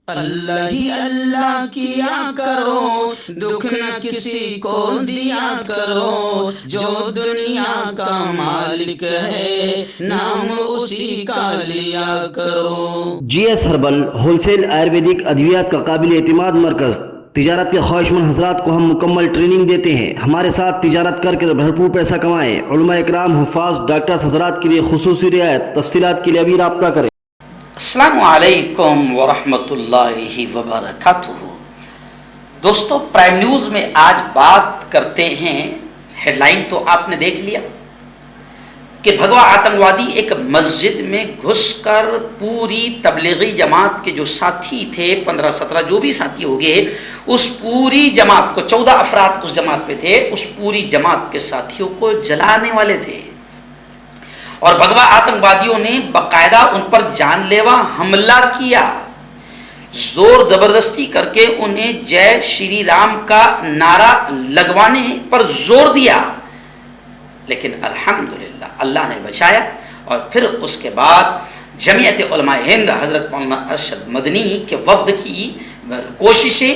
اللہ ہی اللہ کیا کرو، دکھ نہ کسی کو دیا کرو، جو دنیا کا مالک ہے نام اسی کا لیا کرو۔ G S herbal wholesale آیورویدک ادویات کا قابل اعتماد مرکز۔ تجارت کے خواہشمند حضرات کو ہم مکمل ٹریننگ دیتے ہیں۔ ہمارے ساتھ تجارت کر کے بھرپور پیسہ کمائیں۔ علماء اکرام، حفاظ، ڈاکٹرز حضرات کے لیے خصوصی رعایت۔ تفصیلات کے لیے ابھی رابطہ کریں۔ السلام علیکم ورحمۃ اللہ وبرکاتہ۔ دوستو، پرائم نیوز میں آج بات کرتے ہیں، ہیڈ لائن تو آپ نے دیکھ لیا کہ بھگوا آتنکوادی ایک مسجد میں گھس کر پوری تبلیغی جماعت کے جو ساتھی تھے، 15-17 جو بھی ساتھی ہو گئے، اس پوری جماعت کو، 14 افراد اس جماعت پہ تھے، اس پوری جماعت کے ساتھیوں کو جلانے والے تھے۔ اور بھگوا آتنکوادیوں نے باقاعدہ ان پر جان لیوا حملہ کیا، زور زبردستی کر کے انہیں جے شری رام کا نعرہ لگوانے پر زور دیا، لیکن الحمدللہ اللہ نے بچایا۔ اور پھر اس کے بعد جمعیت علماء ہند حضرت مولانا ارشد مدنی کے وفد کی کوششیں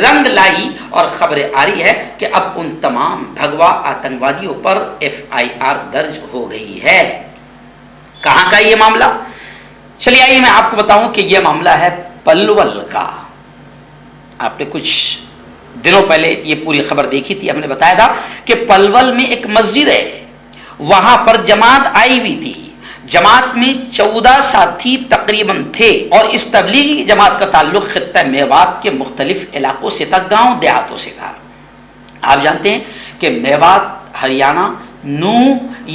رنگ لائی، اور خبر آ رہی ہے کہ اب ان تمام بھگوا آتنکوادیوں پر FIR درج ہو گئی ہے۔ کہاں کا یہ معاملہ؟ چلیے آئیے میں آپ کو بتاؤں کہ یہ معاملہ ہے پلول کا۔ آپ نے کچھ دنوں پہلے یہ پوری خبر دیکھی تھی، ہم نے بتایا تھا کہ پلول میں ایک مسجد ہے، وہاں پر جماعت آئی ہوئی تھی۔ جماعت میں 14 ساتھی تقریباً تھے، اور اس تبلیغی جماعت کا تعلق خطہ میوات کے مختلف علاقوں سے تھا، گاؤں دیہاتوں سے تھا۔ آپ جانتے ہیں کہ میوات، ہریانہ، نو،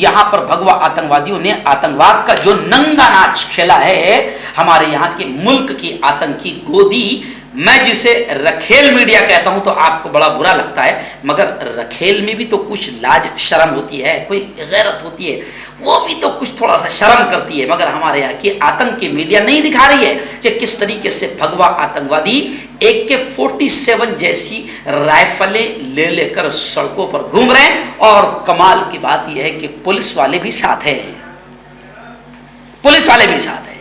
یہاں پر بھگوا آتنکوادیوں نے آتنکواد کا جو ننگا ناچ کھیلا ہے، ہمارے یہاں کے ملک کی آتنکی گودی، میں جسے رکھیل میڈیا کہتا ہوں تو آپ کو بڑا برا لگتا ہے، مگر رکھیل میں بھی تو کچھ لاج شرم ہوتی ہے، کوئی غیرت ہوتی ہے، وہ بھی تو کچھ تھوڑا سا شرم کرتی ہے، مگر ہمارے یہاں کی آتنکی میڈیا نہیں دکھا رہی ہے کہ کس طریقے سے بھگوا آتنکوادی AK-47 جیسی رائفلیں لے لے کر سڑکوں پر گھوم رہے ہیں، اور کمال کی بات یہ ہے کہ پولیس والے بھی ساتھ ہیں، پولیس والے بھی ساتھ ہیں۔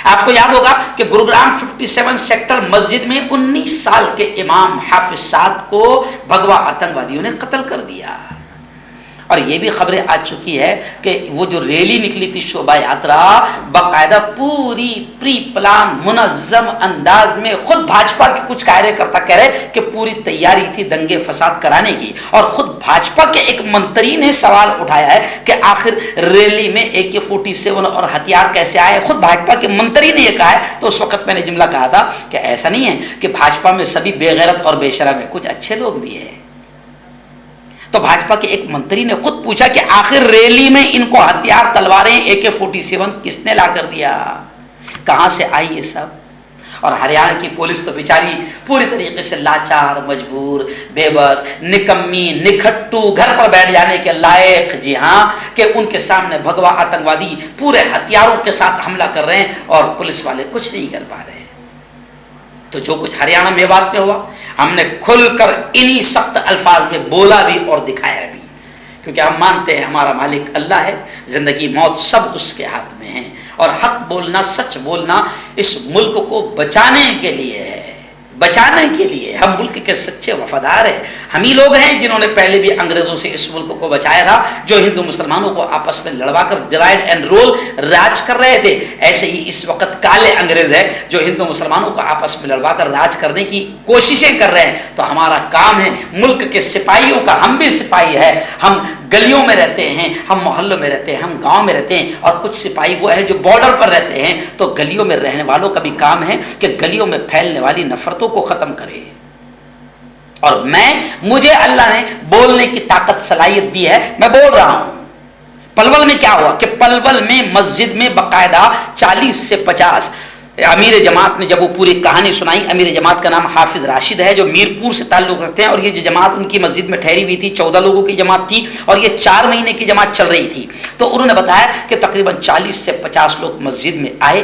آپ کو یاد ہوگا کہ گروگرام 57 سیکٹر مسجد میں 19 سال کے امام حافظ سعد کو بھگوا آتنکوادیوں نے قتل کر دیا، اور یہ بھی خبریں آ چکی ہے کہ وہ جو ریلی نکلی تھی شوبھا یاترا، باقاعدہ پوری پری پلان منظم انداز میں، خود بھاجپا کے کچھ کارکرتا کہہ رہے کہ پوری تیاری تھی دنگے فساد کرانے کی، اور خود بھاجپا کے ایک منتری نے سوال اٹھایا ہے کہ آخر ریلی میں AK-47 اور ہتھیار کیسے آئے؟ خود بھاجپا کے منتری نے یہ کہا ہے۔ تو اس وقت میں نے جملہ کہا تھا کہ ایسا نہیں ہے کہ بھاجپا میں سبھی بے غیرت اور بے شرم ہے، کچھ اچھے لوگ بھی ہیں۔ تو بھاجپا کے ایک منتری نے خود پوچھا کہ آخر ریلی میں ان کو ہتھیار، تلواریں، AK-47 کس نے لا کر دیا؟ کہاں سے آئی یہ سب؟ اور ہریانہ کی پولیس تو بیچاری پوری طریقے سے لاچار، مجبور، بے بس، نکمی، نکھٹو، گھر پر بیٹھ جانے کے لائق، جی ہاں، کہ ان کے سامنے بھگوا آتنکوادی پورے ہتھیاروں کے ساتھ حملہ کر رہے ہیں، اور پولیس والے کچھ نہیں کر پا رہے ہیں۔ تو جو کچھ ہریانہ میوات میں ہوا، ہم نے کھل کر انہی سخت الفاظ میں بولا بھی اور دکھایا بھی، کیونکہ ہم مانتے ہیں ہمارا مالک اللہ ہے، زندگی موت سب اس کے ہاتھ میں ہیں، اور حق بولنا، سچ بولنا اس ملک کو بچانے کے لیے ہے، بچانے کے لیے۔ ہم ملک کے سچے وفادار ہیں، ہم ہی لوگ ہیں جنہوں نے پہلے بھی انگریزوں سے اس ملک کو بچایا تھا، جو ہندو مسلمانوں کو آپس میں لڑوا کر ڈیوائڈ اینڈ رول راج کر رہے تھے۔ ایسے ہی اس وقت کالے انگریز ہیں جو ہندو مسلمانوں کو آپس میں لڑوا کر راج کرنے کی کوششیں کر رہے ہیں۔ تو ہمارا کام ہے ملک کے سپاہیوں کا، ہم بھی سپاہی ہے، ہم گلیوں میں رہتے ہیں، ہم محلوں میں رہتے ہیں، ہم گاؤں میں رہتے ہیں، اور کچھ سپاہی وہ ہے جو بارڈر پر رہتے ہیں۔ تو گلیوں میں رہنے والوں کا بھی کام ہے کہ گلیوں میں پھیلنے والی نفرتوں کو ختم کرے۔ اور مجھے اللہ نے بولنے کی طاقت، صلاحیت دی ہے، میں بول رہا ہوں۔ پلول میں کیا ہوا کہ پلول میں مسجد میں باقاعدہ 40 سے 50 امیر جماعت نے جب وہ پوری کہانی سنائی، امیر جماعت کا نام حافظ راشد ہے، جو میرپور سے تعلق رکھتے ہیں، اور یہ جو جماعت ان کی مسجد میں ٹھہری ہوئی تھی 14 لوگوں کی جماعت تھی، اور یہ 4 مہینے کی جماعت چل رہی تھی۔ تو انہوں نے بتایا کہ تقریباً 40 سے 50 لوگ مسجد میں آئے،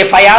FIR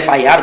FIR